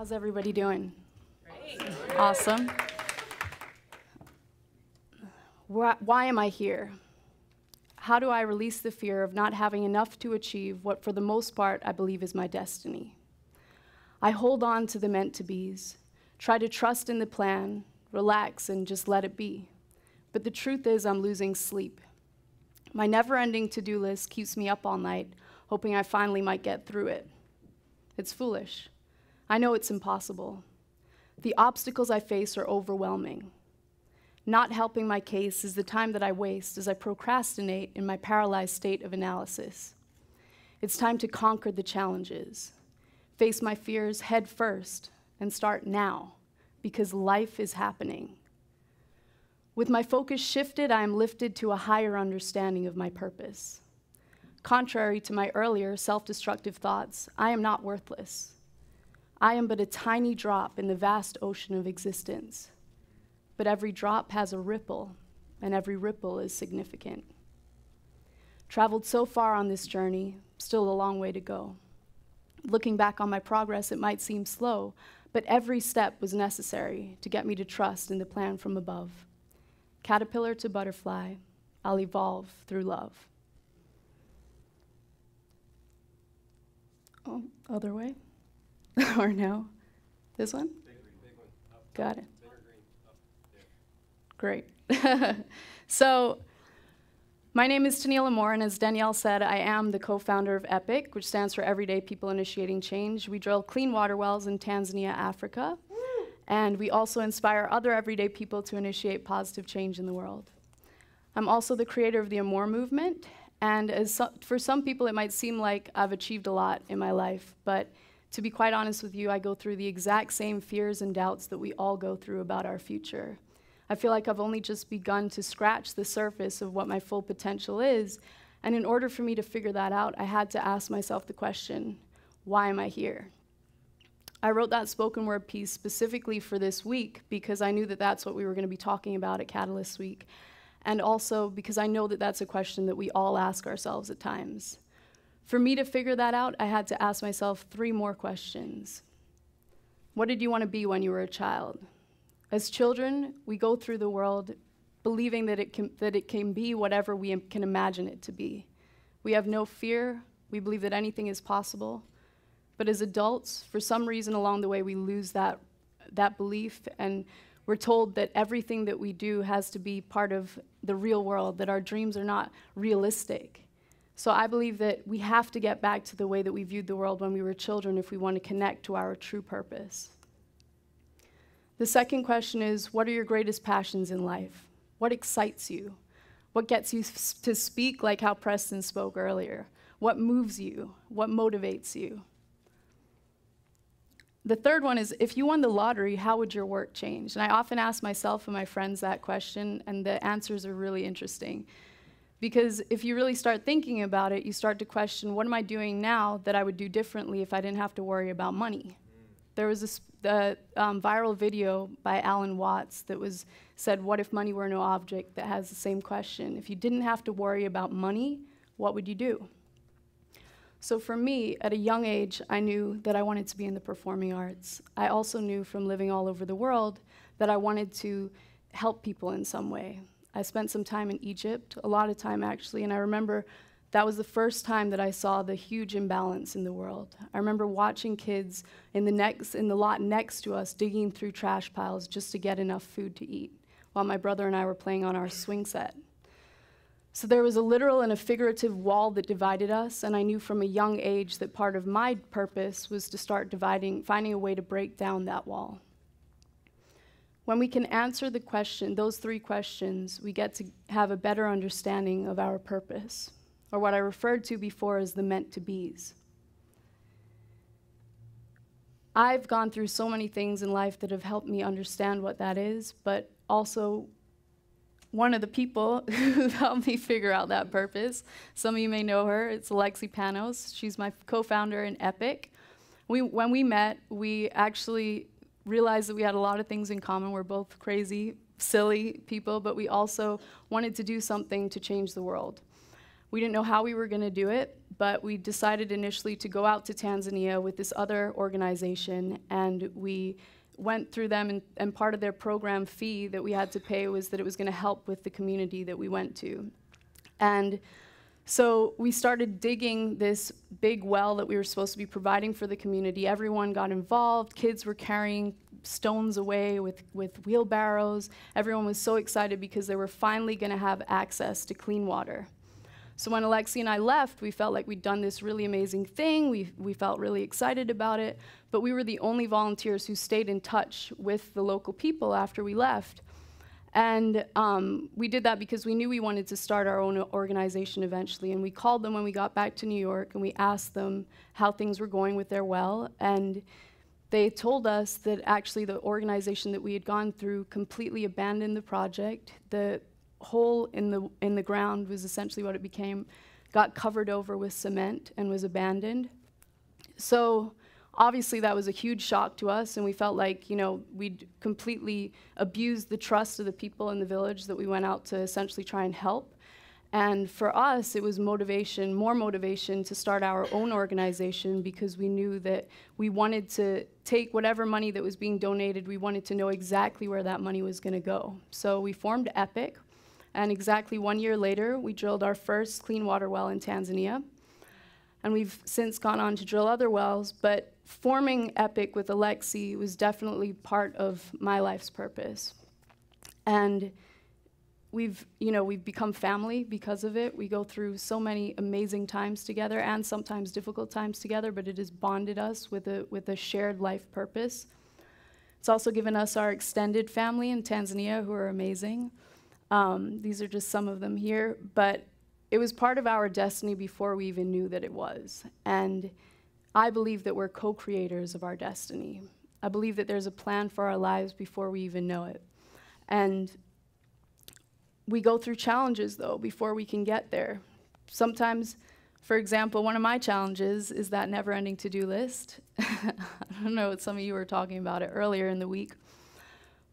How's everybody doing? Great. Awesome. Why am I here? How do I release the fear of not having enough to achieve what, for the most part, I believe is my destiny? I hold on to the meant-to-bes, try to trust in the plan, relax, and just let it be. But the truth is I'm losing sleep. My never-ending to-do list keeps me up all night, hoping I finally might get through it. It's foolish. I know it's impossible. The obstacles I face are overwhelming. Not helping my case is the time that I waste as I procrastinate in my paralyzed state of analysis. It's time to conquer the challenges, face my fears head first, and start now, because life is happening. With my focus shifted, I am lifted to a higher understanding of my purpose. Contrary to my earlier self-destructive thoughts, I am not worthless. I am but a tiny drop in the vast ocean of existence. But every drop has a ripple, and every ripple is significant. Traveled so far on this journey, still a long way to go. Looking back on my progress, it might seem slow, but every step was necessary to get me to trust in the plan from above. Caterpillar to butterfly, I'll evolve through love. Oh, other way? Or no? This one? Big one. Up. Got it. Bigger green. Up. There. Great. So, my name is Tennille Amor, and as Danielle said, I am the co-founder of E.P.I.C, which stands for Everyday People Initiating Change. We drill clean water wells in Tanzania, Africa, and we also inspire other everyday people to initiate positive change in the world. I'm also the creator of the Amor movement, and for some people it might seem like I've achieved a lot in my life, but to be quite honest with you, I go through the exact same fears and doubts that we all go through about our future. I feel like I've only just begun to scratch the surface of what my full potential is, and in order for me to figure that out, I had to ask myself the question, why am I here? I wrote that spoken word piece specifically for this week because I knew that that's what we were going to be talking about at Catalyst Week, and also because I know that that's a question that we all ask ourselves at times. For me to figure that out, I had to ask myself 3 more questions. What did you want to be when you were a child? As children, we go through the world believing that it can be whatever we can imagine it to be. We have no fear. We believe that anything is possible. But as adults, for some reason along the way, we lose that belief, and we're told that everything that we do has to be part of the real world, that our dreams are not realistic. So I believe that we have to get back to the way that we viewed the world when we were children if we want to connect to our true purpose. The second question is, what are your greatest passions in life? What excites you? What gets you to speak like how Preston spoke earlier? What moves you? What motivates you? The third one is, if you won the lottery, how would your work change? And I often ask myself and my friends that question, and the answers are really interesting. Because if you really start thinking about it, you start to question, what am I doing now that I would do differently if I didn't have to worry about money? There was this viral video by Alan Watts that said, what if money were no object, that has the same question. If you didn't have to worry about money, what would you do? So for me, at a young age, I knew that I wanted to be in the performing arts. I also knew from living all over the world that I wanted to help people in some way. I spent some time in Egypt, a lot of time actually, and I remember that was the first time that I saw the huge imbalance in the world. I remember watching kids in the lot next to us digging through trash piles just to get enough food to eat, while my brother and I were playing on our swing set. So there was a literal and a figurative wall that divided us, and I knew from a young age that part of my purpose was to start finding a way to break down that wall. When we can answer those 3 questions, we get to have a better understanding of our purpose, or what I referred to before as the meant-to-bes. I've gone through so many things in life that have helped me understand what that is, but also one of the people who helped me figure out that purpose, some of you may know her, it's Alexi Panos. She's my co-founder in E.P.I.C. When we met, we actually realized that we had a lot of things in common. We're both crazy, silly people, but we also wanted to do something to change the world. We didn't know how we were going to do it, but we decided initially to go out to Tanzania with this other organization, and we went through them, and part of their program fee that we had to pay was that it was going to help with the community that we went to. And so we started digging this big well that we were supposed to be providing for the community. Everyone got involved. Kids were carrying stones away with wheelbarrows. Everyone was so excited because they were finally going to have access to clean water. So when Alexi and I left, we felt like we'd done this really amazing thing. We felt really excited about it, but we were the only volunteers who stayed in touch with the local people after we left. And we did that because we knew we wanted to start our own organization eventually. And we called them when we got back to New York, and we asked them how things were going with their well. And they told us that actually the organization that we had gone through completely abandoned the project. The hole in the ground was essentially what it became, got covered over with cement and was abandoned. So obviously that was a huge shock to us, and we felt like, you know, we'd completely abused the trust of the people in the village that we went out to essentially try and help. And for us, it was motivation, more motivation to start our own organization, because we knew that we wanted to take whatever money that was being donated, we wanted to know exactly where that money was going to go. So we formed E.P.I.C, and exactly 1 year later, we drilled our first clean water well in Tanzania. And we've since gone on to drill other wells, but forming E.P.I.C with Alexi was definitely part of my life's purpose. And we've become family because of it. We go through so many amazing times together and sometimes difficult times together, but it has bonded us with a shared life purpose. It's also given us our extended family in Tanzania, who are amazing. These are just some of them here, but it was part of our destiny before we even knew that it was. And I believe that we're co-creators of our destiny. I believe that there's a plan for our lives before we even know it. And we go through challenges, though, before we can get there. Sometimes, for example, one of my challenges is that never-ending to-do list. I don't know what some of you were talking about it earlier in the week.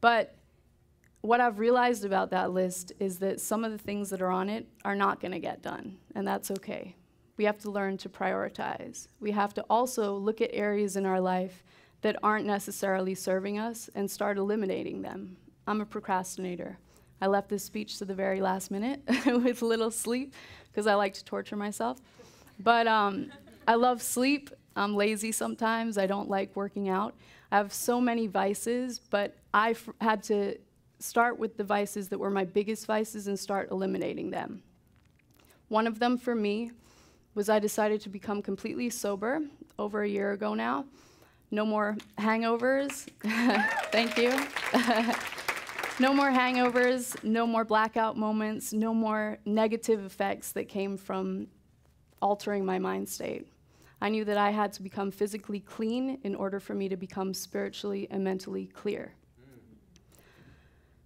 But what I've realized about that list is that some of the things that are on it are not going to get done, and that's okay. We have to learn to prioritize. We have to also look at areas in our life that aren't necessarily serving us and start eliminating them. I'm a procrastinator. I left this speech to the very last minute with little sleep because I like to torture myself. But I love sleep. I'm lazy sometimes. I don't like working out. I have so many vices, but I had to start with the vices that were my biggest vices and start eliminating them. One of them for me was I decided to become completely sober over a year ago now. No more hangovers. Thank you. No more hangovers, no more blackout moments, no more negative effects that came from altering my mind state. I knew that I had to become physically clean in order for me to become spiritually and mentally clear.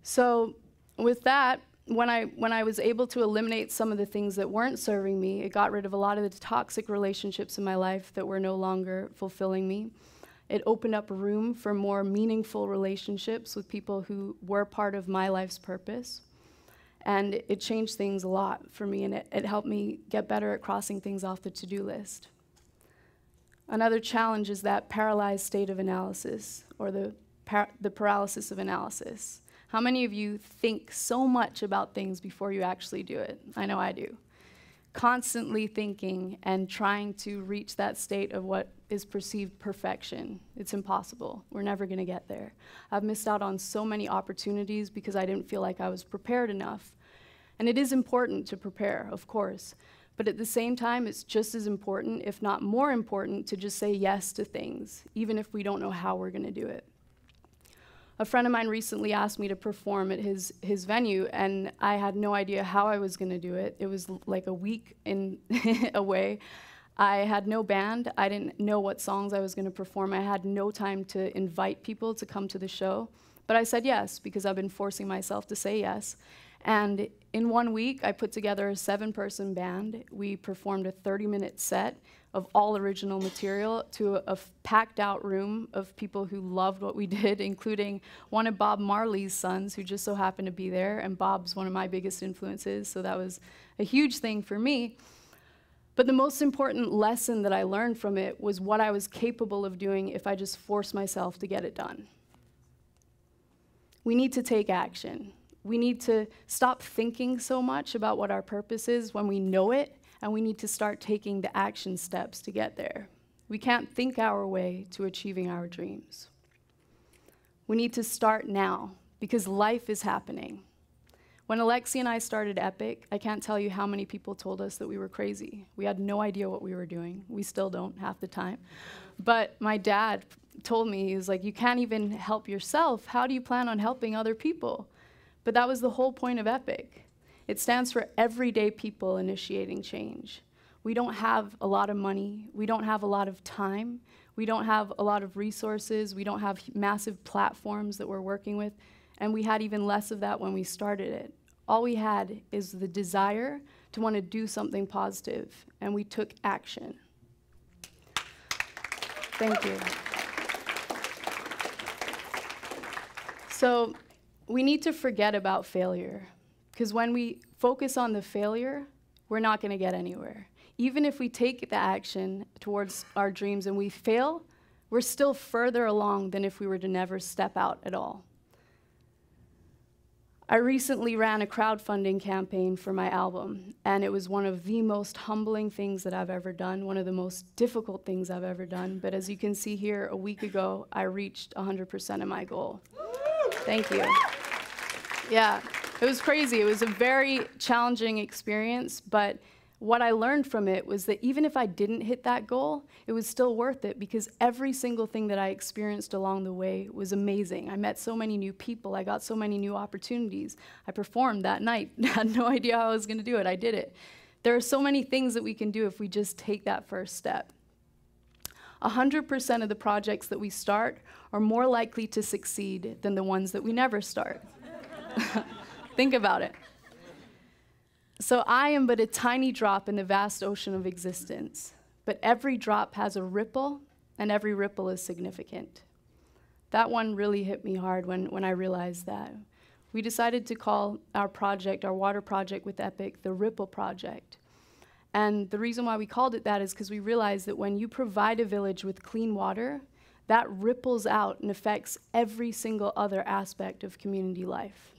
So with that, when I was able to eliminate some of the things that weren't serving me, it got rid of a lot of the toxic relationships in my life that were no longer fulfilling me. It opened up room for more meaningful relationships with people who were part of my life's purpose. And it changed things a lot for me, and it helped me get better at crossing things off the to-do list. Another challenge is that paralyzed state of analysis, or the paralysis of analysis. How many of you think so much about things before you actually do it? I know I do. Constantly thinking and trying to reach that state of what is perceived perfection. It's impossible. We're never going to get there. I've missed out on so many opportunities because I didn't feel like I was prepared enough. And it is important to prepare, of course. But at the same time, it's just as important, if not more important, to just say yes to things, even if we don't know how we're going to do it. A friend of mine recently asked me to perform at his venue, and I had no idea how I was going to do it. It was like a week away. I had no band. I didn't know what songs I was going to perform. I had no time to invite people to come to the show. But I said yes, because I've been forcing myself to say yes. And in 1 week, I put together a 7-person band. We performed a 30-minute set of all original material to a packed out room of people who loved what we did, including one of Bob Marley's sons, who just so happened to be there, and Bob's one of my biggest influences, so that was a huge thing for me. But the most important lesson that I learned from it was what I was capable of doing if I just forced myself to get it done. We need to take action. We need to stop thinking so much about what our purpose is when we know it, and we need to start taking the action steps to get there. We can't think our way to achieving our dreams. We need to start now, because life is happening. When Alexi and I started E.P.I.C, I can't tell you how many people told us that we were crazy. We had no idea what we were doing. We still don't half the time. But my dad told me, he was like, you can't even help yourself. How do you plan on helping other people? But that was the whole point of E.P.I.C. It stands for everyday people initiating change. We don't have a lot of money. We don't have a lot of time. We don't have a lot of resources. We don't have massive platforms that we're working with. And we had even less of that when we started it. All we had is the desire to want to do something positive, and we took action. Thank you. So we need to forget about failure, because when we focus on the failure, we're not going to get anywhere. Even if we take the action towards our dreams and we fail, we're still further along than if we were to never step out at all. I recently ran a crowdfunding campaign for my album, and it was one of the most humbling things that I've ever done, one of the most difficult things I've ever done. But as you can see here, a week ago, I reached 100% of my goal. Thank you. Yeah, it was crazy. It was a very challenging experience, but what I learned from it was that even if I didn't hit that goal, it was still worth it, because every single thing that I experienced along the way was amazing. I met so many new people. I got so many new opportunities. I performed that night. I had no idea how I was going to do it. I did it. There are so many things that we can do if we just take that first step. 100% of the projects that we start are more likely to succeed than the ones that we never start. Think about it. So I am but a tiny drop in the vast ocean of existence, but every drop has a ripple, and every ripple is significant. That one really hit me hard when I realized that. We decided to call our project, our water project with E.P.I.C, the Ripple Project. And the reason why we called it that is because we realized that when you provide a village with clean water, that ripples out and affects every single other aspect of community life.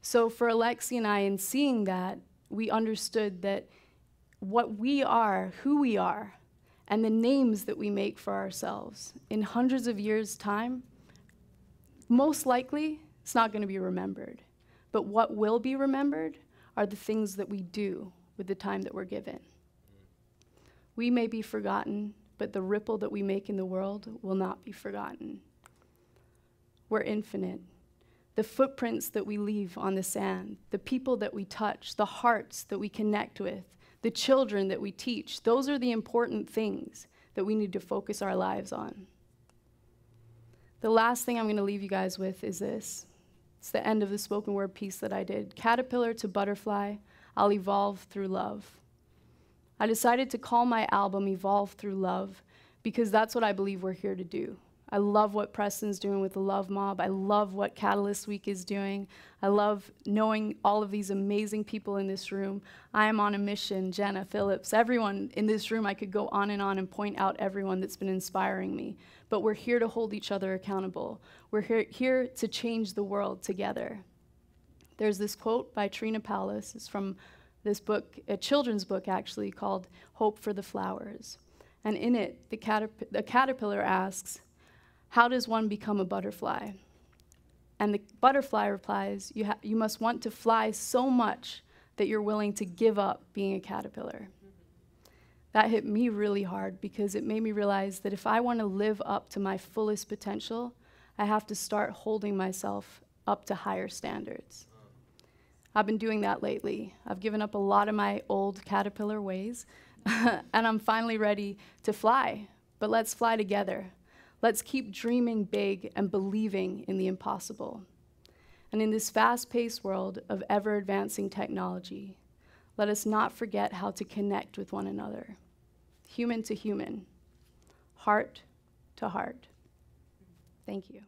So for Alexi and I, in seeing that, we understood that what we are, who we are, and the names that we make for ourselves, in hundreds of years' time, most likely, it's not going to be remembered. But what will be remembered are the things that we do with the time that we're given. We may be forgotten, but the ripple that we make in the world will not be forgotten. We're infinite. The footprints that we leave on the sand, the people that we touch, the hearts that we connect with, the children that we teach, those are the important things that we need to focus our lives on. The last thing I'm going to leave you guys with is this. It's the end of the spoken word piece that I did. Caterpillar to butterfly, I'll evolve through love. I decided to call my album Evolve Through Love because that's what I believe we're here to do. I love what Preston's doing with the Love Mob. I love what Catalyst Week is doing. I love knowing all of these amazing people in this room. I am on a mission, Jenna, Phillips, everyone in this room. I could go on and point out everyone that's been inspiring me. But we're here to hold each other accountable. We're here to change the world together. There's this quote by Trina Palace. It's from this book, a children's book actually, called Hope for the Flowers. And in it, the caterpillar asks, how does one become a butterfly? And the butterfly replies, you must want to fly so much that you're willing to give up being a caterpillar. That hit me really hard because it made me realize that if I want to live up to my fullest potential, I have to start holding myself up to higher standards. I've been doing that lately. I've given up a lot of my old caterpillar ways, and I'm finally ready to fly. But let's fly together. Let's keep dreaming big and believing in the impossible. And in this fast-paced world of ever-advancing technology, let us not forget how to connect with one another, human to human, heart to heart. Thank you.